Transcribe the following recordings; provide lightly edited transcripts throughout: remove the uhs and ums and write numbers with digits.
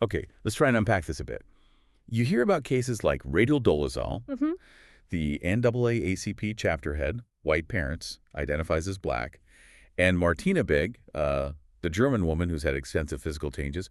Okay, let's try and unpack this a bit. You hear about cases like radial dolezal, Hmm. the NAACP chapter head, white parents, identifies as black, and Martina Big, the German woman who's had extensive physical changes,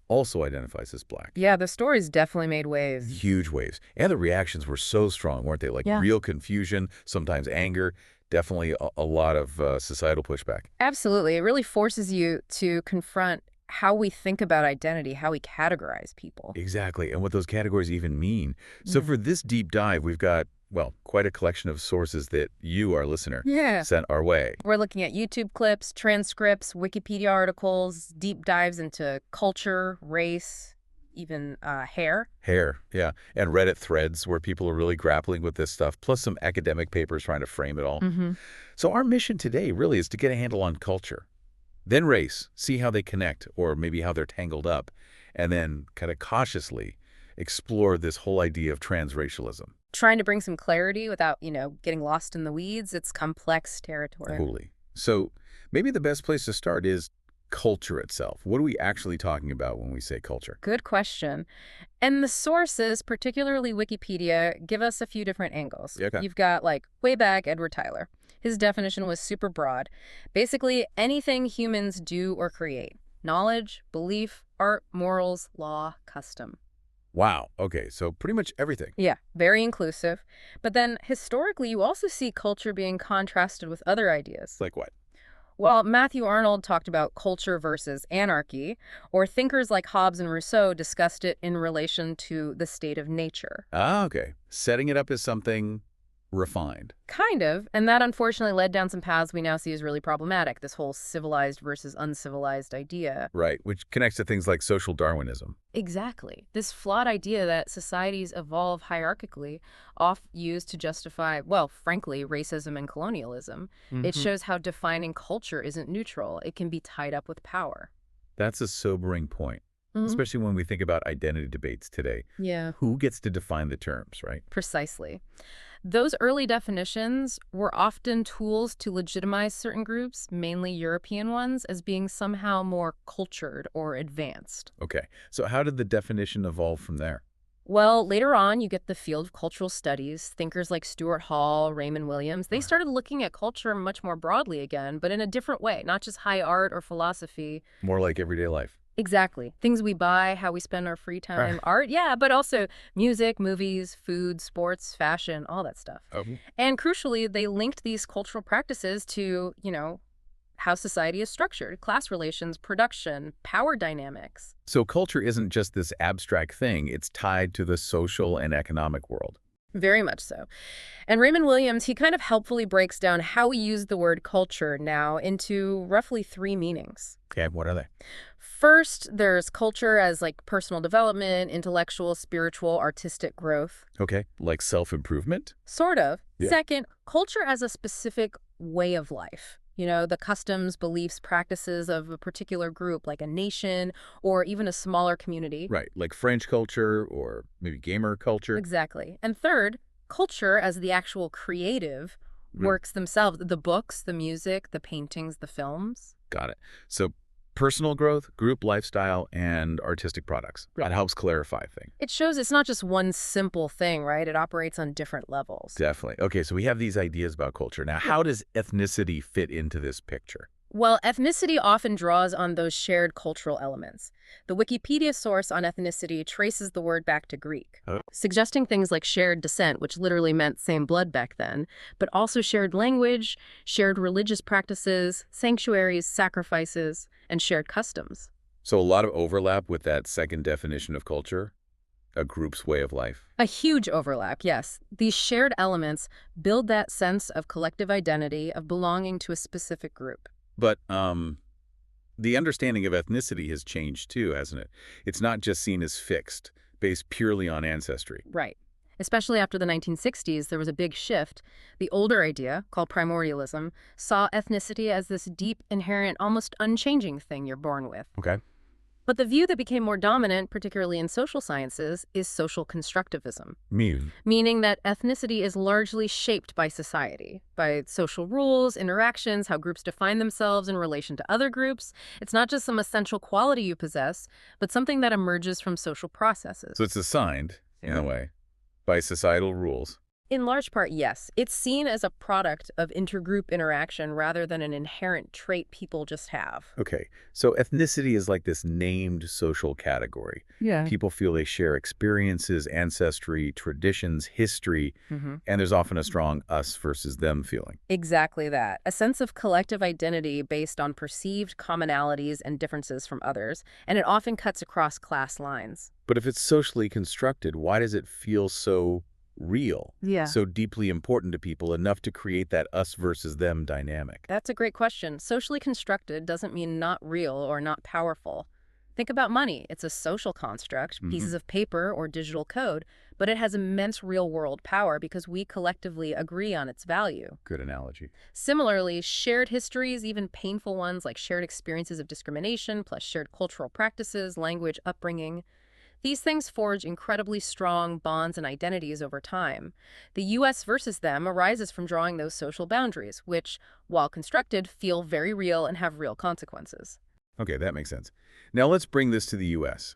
also identifies as black. Yeah, the stories definitely made waves. Huge waves. And the reactions were so strong, weren't they? Like Yeah. real confusion, sometimes anger, definitely a lot of societal pushback. Absolutely. It really forces you to confront how we think about identity, how we categorize people. Exactly, and what those categories even mean. So for this deep dive, we've got, well, quite a collection of sources that you, our listener, Yeah. sent our way. We're looking at YouTube clips, transcripts, Wikipedia articles, deep dives into culture, race, even hair. Hair, yeah, and Reddit threads where people are really grappling with this stuff, plus some academic papers trying to frame it all. Hmm. So our mission today really is to get a handle on culture, then race, see how they connect, or maybe how they're tangled up, and then kind of cautiously explore this whole idea of transracialism. Trying to bring some clarity without, getting lost in the weeds. It's complex territory. Totally. So maybe the best place to start is culture itself. What are we actually talking about when we say culture? Good question. And the sources, particularly Wikipedia, give us a few different angles. Yeah, okay. You've got, like, way back, Edward Tyler. His definition was super broad. Basically, anything humans do or create. Knowledge, belief, art, morals, law, custom. Wow. Okay, so pretty much everything. Yeah, very inclusive. But then, historically, you also see culture being contrasted with other ideas. Like what? Well, Matthew Arnold talked about culture versus anarchy, or thinkers like Hobbes and Rousseau discussed it in relation to the state of nature. Ah, okay. Setting it up as something refined. Kind of, and that unfortunately led down some paths we now see as really problematic, this whole civilized versus uncivilized idea. Right, which connects to things like social Darwinism. Exactly. This flawed idea that societies evolve hierarchically, oft used to justify, well, frankly, racism and colonialism. It Hmm. shows how defining culture isn't neutral. It can be tied up with power. That's a sobering point, Hmm. especially when we think about identity debates today. Yeah. Who gets to define the terms, right? Precisely. Those early definitions were often tools to legitimize certain groups, mainly European ones, as being somehow more cultured or advanced. Okay, so how did the definition evolve from there? Well, later on, you get the field of cultural studies. Thinkers like Stuart Hall, Raymond Williams, they Right. started looking at culture much more broadly again, but in a different way, not just high art or philosophy. More like everyday life. Exactly. Things we buy, how we spend our free Right. time, art, yeah, but also music, movies, food, sports, fashion, all that stuff. Um, And crucially, they linked these cultural practices to, how society is structured, class relations, production, power dynamics. So culture isn't just this abstract thing, it's tied to the social and economic world. Very much so. And Raymond Williams, he kind of helpfully breaks down how we use the word culture now into roughly three meanings. Okay, what are they? First, there's culture as like personal development, intellectual, spiritual, artistic growth. Okay, like self-improvement? Sort of. Yeah. Second, culture as a specific way of life. The customs, beliefs, practices of a particular group, like a nation or even a smaller community. Right, like French culture or maybe gamer culture. Exactly. And third, culture as the actual creative Mm, works themselves, the books, the music, the paintings, the films. got it. So personal growth, group lifestyle, and artistic products. That helps clarify things. It shows it's not just one simple thing, right? It operates on different levels. Definitely. Okay, so we have these ideas about culture. Now, how does ethnicity fit into this picture? Well, ethnicity often draws on those shared cultural elements. The Wikipedia source on ethnicity traces the word back to Greek, Oh. suggesting things like shared descent, which literally meant same blood back then, but also shared language, shared religious practices, sanctuaries, sacrifices, and shared customs. So a lot of overlap with that second definition of culture, a group's way of life. A huge overlap, yes. These shared elements build that sense of collective identity, of belonging to a specific group. But the understanding of ethnicity has changed too, hasn't it? It's not just seen as fixed, based purely on ancestry. Right. Especially after the 1960s, there was a big shift. The older idea, called primordialism, saw ethnicity as this deep, inherent, almost unchanging thing you're born with. Okay. But the view that became more dominant, particularly in social sciences, is social constructivism, Mean. meaning that ethnicity is largely shaped by society, by social rules, interactions, how groups define themselves in relation to other groups. It's not just some essential quality you possess, but something that emerges from social processes. So it's assigned, in a way, by societal rules. In large part, yes. It's seen as a product of intergroup interaction rather than an inherent trait people just have. Okay, so ethnicity is like this named social category. Yeah. People feel they share experiences, ancestry, traditions, history, Hmm. and there's often a strong us versus them feeling. Exactly that. A sense of collective identity based on perceived commonalities and differences from others, and it often cuts across class lines. But if it's socially constructed, why does it feel so real, Yeah. so deeply important to people enough to create that us versus them dynamic? That's a great question. Socially constructed doesn't mean not real or not powerful. Think about money. It's a social construct, pieces of paper or digital code, but it has immense real-world power because we collectively agree on its value. Good analogy. Similarly, shared histories, even painful ones like shared experiences of discrimination, plus shared cultural practices, language, upbringing, these things forge incredibly strong bonds and identities over time. The U.S. versus them arises from drawing those social boundaries, which, while constructed, feel very real and have real consequences. Okay, that makes sense. Now let's bring this to the U.S.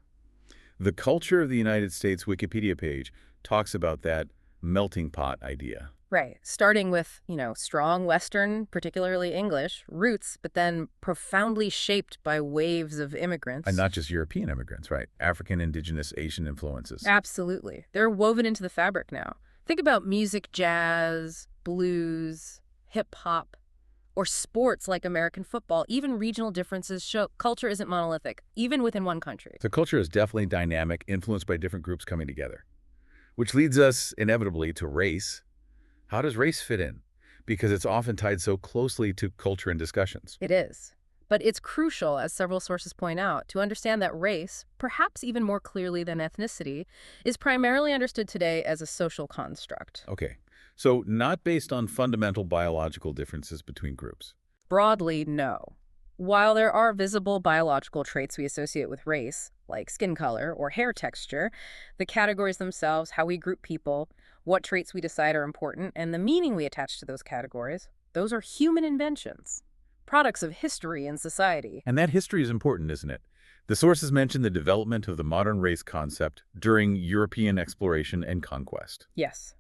The Culture of the United States Wikipedia page talks about that melting pot idea. Right. Starting with, strong Western, particularly English, roots, but then profoundly shaped by waves of immigrants. And not just European immigrants, right? African, indigenous, Asian influences. Absolutely. They're woven into the fabric now. Think about music, jazz, blues, hip-hop, or sports like American football. Even regional differences show culture isn't monolithic, even within one country. So culture is definitely dynamic, influenced by different groups coming together. Which leads us, inevitably, to race. How does race fit in? Because it's often tied so closely to culture and discussions. It is. But it's crucial, as several sources point out, to understand that race, perhaps even more clearly than ethnicity, is primarily understood today as a social construct. Okay, so not based on fundamental biological differences between groups. Broadly, no. While there are visible biological traits we associate with race, like skin color or hair texture, the categories themselves, how we group people, what traits we decide are important, and the meaning we attach to those categories, those are human inventions, products of history and society. And that history is important, isn't it? The sources mention the development of the modern race concept during European exploration and conquest. Yes.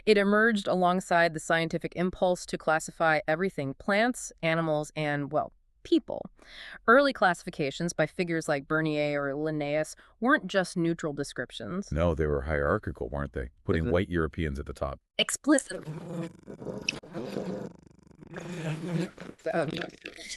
It emerged alongside the scientific impulse to classify everything plants, animals, and, well, people. Early classifications by figures like Bernier or Linnaeus weren't just neutral descriptions. No, they were hierarchical, weren't they? Putting Mhm. white Europeans at the top. Explicit.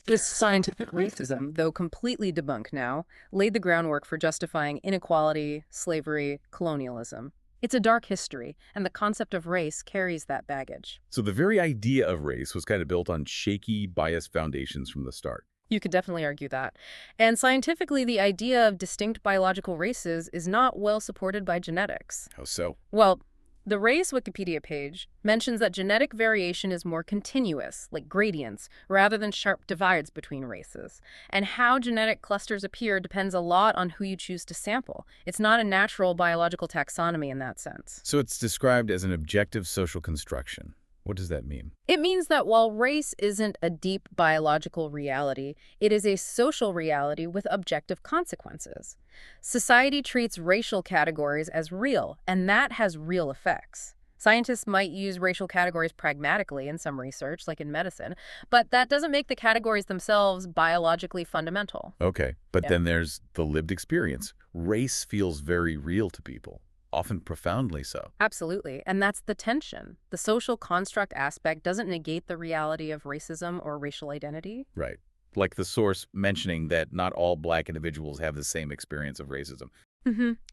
This scientific racism, though completely debunked now, laid the groundwork for justifying inequality, slavery, colonialism. It's a dark history, and the concept of race carries that baggage. So the very idea of race was kind of built on shaky, biased foundations from the start. You could definitely argue that. And scientifically, the idea of distinct biological races is not well supported by genetics. How so? Well, the race Wikipedia page mentions that genetic variation is more continuous, like gradients, rather than sharp divides between races. And how genetic clusters appear depends a lot on who you choose to sample. It's not a natural biological taxonomy in that sense. So it's described as an objective social construction. What does that mean? It means that while race isn't a deep biological reality, it is a social reality with objective consequences. Society treats racial categories as real, and that has real effects. Scientists might use racial categories pragmatically in some research, like in medicine, but that doesn't make the categories themselves biologically fundamental. Okay, but Yeah. then there's the lived experience. Race feels very real to people, often profoundly so. Absolutely, and that's the tension. The social construct aspect doesn't negate the reality of racism or racial identity. Right. Like the source mentioning that not all Black individuals have the same experience of racism.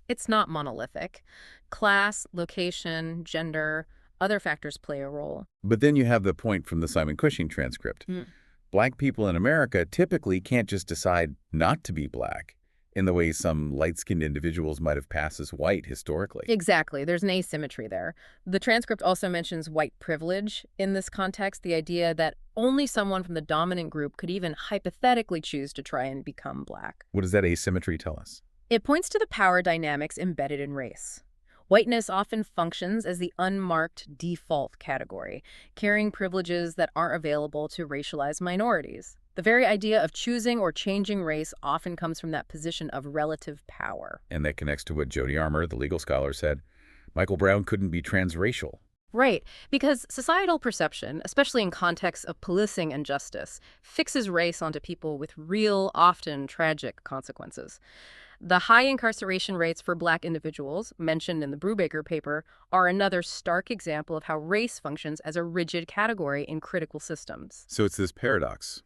It's not monolithic. Class, location, gender, other factors play a role. But then you have the point from the Simon Cushing transcript. Mm. Black people in America typically can't just decide not to be Black. in the way some light-skinned individuals might have passed as white historically. Exactly. There's an asymmetry there. The transcript also mentions white privilege in this context, the idea that only someone from the dominant group could even hypothetically choose to try and become black. What does that asymmetry tell us? It points to the power dynamics embedded in race. Whiteness often functions as the unmarked default category, carrying privileges that aren't available to racialized minorities. The very idea of choosing or changing race often comes from that position of relative power. And that connects to what Jody Armour, the legal scholar, said. Michael Brown couldn't be transracial. Right, because societal perception, especially in contexts of policing and justice, fixes race onto people with real, often tragic consequences. The high incarceration rates for Black individuals, mentioned in the Brubaker paper, are another stark example of how race functions as a rigid category in critical systems. So it's this paradox,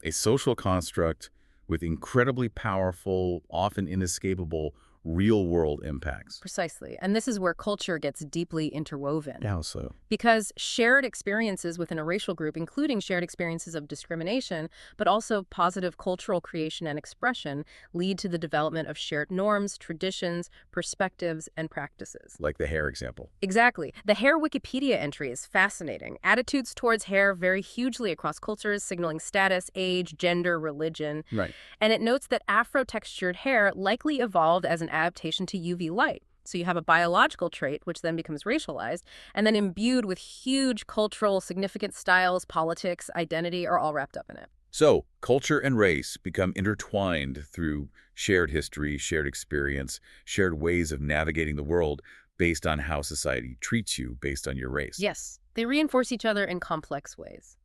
a social construct with incredibly powerful, often inescapable, real-world impacts. Precisely. And this is where culture gets deeply interwoven. How so? Because shared experiences within a racial group, including shared experiences of discrimination, but also positive cultural creation and expression, lead to the development of shared norms, traditions, perspectives, and practices. Like the hair example. Exactly. The hair Wikipedia entry is fascinating. Attitudes towards hair vary hugely across cultures, signaling status, age, gender, religion. Right. And it notes that Afro-textured hair likely evolved as an adaptation to UV light. So you have a biological trait, which then becomes racialized, and then imbued with huge cultural significant styles, politics, identity are all wrapped up in it. So culture and race become intertwined through shared history, shared experience, shared ways of navigating the world based on how society treats you based on your race. Yes, they reinforce each other in complex ways.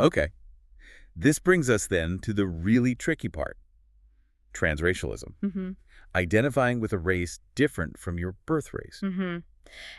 Okay. This brings us then to the really tricky part. Transracialism. Mm-hmm. Identifying with a race different from your birth race. Mm-hmm.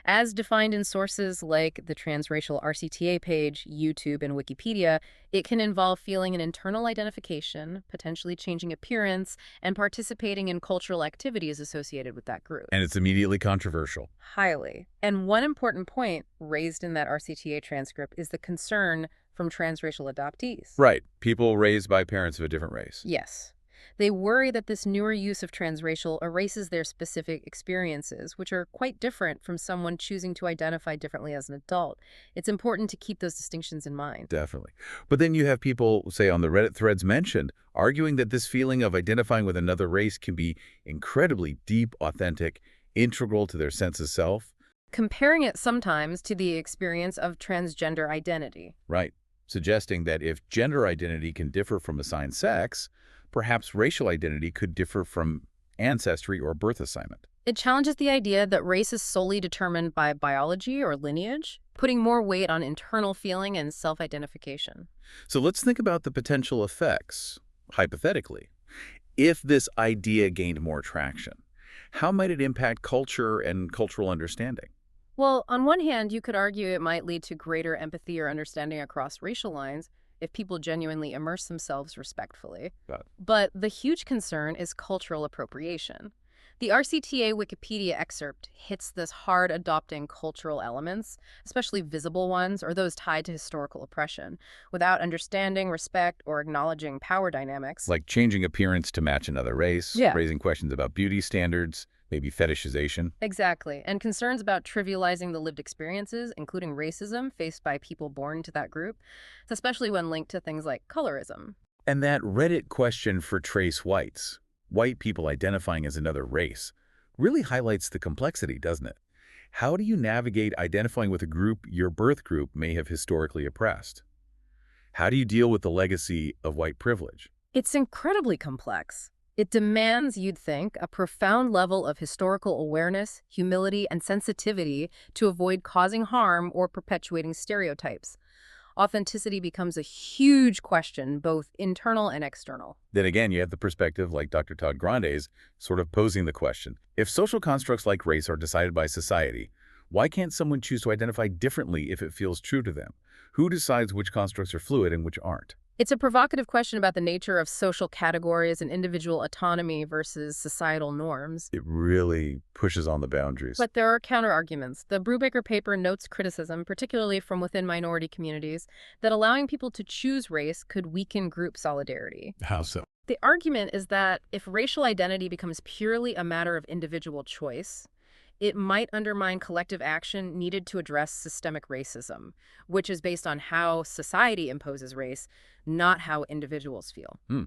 As defined in sources like the Transracial RCTA page, YouTube, and Wikipedia, it can involve feeling an internal identification, potentially changing appearance, and participating in cultural activities associated with that group. And it's immediately controversial. Highly. And one important point raised in that RCTA transcript is the concern from transracial adoptees. Right. People raised by parents of a different race. Yes. They worry that this newer use of transracial erases their specific experiences, which are quite different from someone choosing to identify differently as an adult. It's important to keep those distinctions in mind. Definitely. But then you have people, say on the Reddit threads mentioned, arguing that this feeling of identifying with another race can be incredibly deep, authentic, integral to their sense of self. Comparing it sometimes to the experience of transgender identity. Right. Suggesting that if gender identity can differ from assigned sex, perhaps racial identity could differ from ancestry or birth assignment. It challenges the idea that race is solely determined by biology or lineage, putting more weight on internal feeling and self-identification. So let's think about the potential effects, hypothetically. If this idea gained more traction, how might it impact culture and cultural understanding? Well, on one hand, you could argue it might lead to greater empathy or understanding across racial lines if people genuinely immerse themselves respectfully. Got it. But the huge concern is cultural appropriation. The RCTA Wikipedia excerpt hits this hard adopting cultural elements, especially visible ones or those tied to historical oppression, without understanding, respect, or acknowledging power dynamics. Like changing appearance to match another race, Yeah. raising questions about beauty standards, maybe fetishization. Exactly. And concerns about trivializing the lived experiences, including racism faced by people born into that group, especially when linked to things like colorism. And that Reddit question for trace whites, white people identifying as another race, really highlights the complexity, doesn't it? How do you navigate identifying with a group your birth group may have historically oppressed? How do you deal with the legacy of white privilege? It's incredibly complex. It demands, you'd think, a profound level of historical awareness, humility, and sensitivity to avoid causing harm or perpetuating stereotypes. Authenticity becomes a huge question, both internal and external. Then again, you have the perspective like Dr. Todd Grande's sort of posing the question. If social constructs like race are decided by society, why can't someone choose to identify differently if it feels true to them? Who decides which constructs are fluid and which aren't? It's a provocative question about the nature of social categories and individual autonomy versus societal norms. It really pushes on the boundaries. But there are counterarguments. The Brubaker paper notes criticism, particularly from within minority communities, that allowing people to choose race could weaken group solidarity. How so? The argument is that if racial identity becomes purely a matter of individual choice, it might undermine collective action needed to address systemic racism, which is based on how society imposes race, not how individuals feel. Hmm.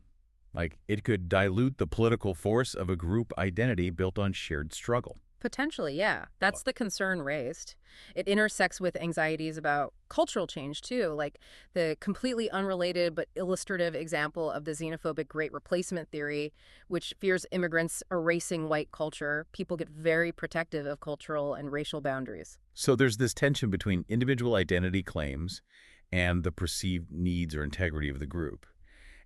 Like, it could dilute the political force of a group identity built on shared struggle. Potentially, yeah. That's the concern raised. It intersects with anxieties about cultural change, too, like the completely unrelated but illustrative example of the xenophobic Great Replacement theory, which fears immigrants erasing white culture. People get very protective of cultural and racial boundaries. So there's this tension between individual identity claims and the perceived needs or integrity of the group.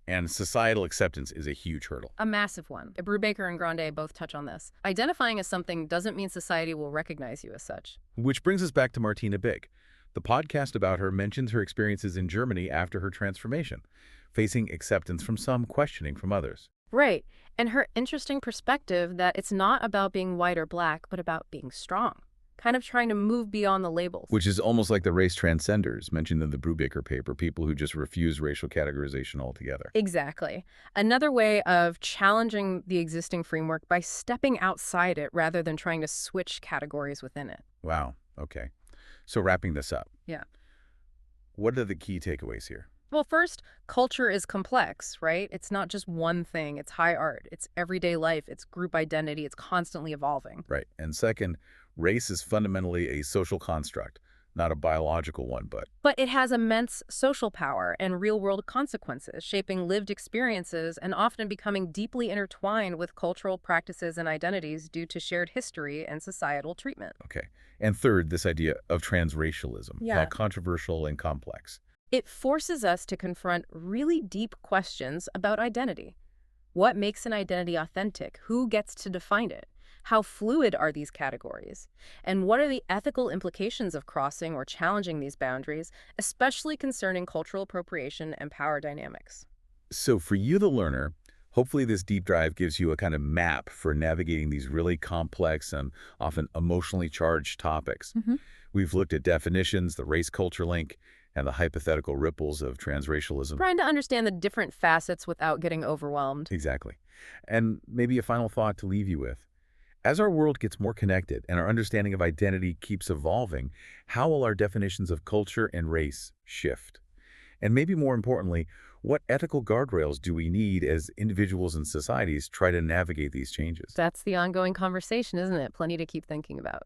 And societal acceptance is a huge hurdle. A massive one. Brubaker and Grande both touch on this. Identifying as something doesn't mean society will recognize you as such. Which brings us back to Martina Big. The podcast about her mentions her experiences in Germany after her transformation, facing acceptance from some, questioning from others. Right. And her interesting perspective that it's not about being white or black, but about being strong. Kind of trying to move beyond the labels. Which is almost like the race transcenders mentioned in the Brubaker paper, people who just refuse racial categorization altogether. Exactly. Another way of challenging the existing framework by stepping outside it rather than trying to switch categories within it. Wow. Okay. So wrapping this up. Yeah. What are the key takeaways here? Well, first, culture is complex, right? It's not just one thing. It's high art. It's everyday life. It's group identity. It's constantly evolving. Right. And second, race is fundamentally a social construct, not a biological one, But it has immense social power and real-world consequences, shaping lived experiences and often becoming deeply intertwined with cultural practices and identities due to shared history and societal treatment. okay. And third, this idea of transracialism, Yeah. while controversial and complex. It forces us to confront really deep questions about identity. What makes an identity authentic? Who gets to define it? How fluid are these categories? And what are the ethical implications of crossing or challenging these boundaries, especially concerning cultural appropriation and power dynamics? So for you, the learner, hopefully this deep dive gives you a kind of map for navigating these really complex and often emotionally charged topics. We've looked at definitions, the race-culture link, and the hypothetical ripples of transracialism. Trying to understand the different facets without getting overwhelmed. Exactly. And maybe a final thought to leave you with. As our world gets more connected and our understanding of identity keeps evolving, how will our definitions of culture and race shift? And maybe more importantly, what ethical guardrails do we need as individuals and societies try to navigate these changes? That's the ongoing conversation, isn't it? Plenty to keep thinking about.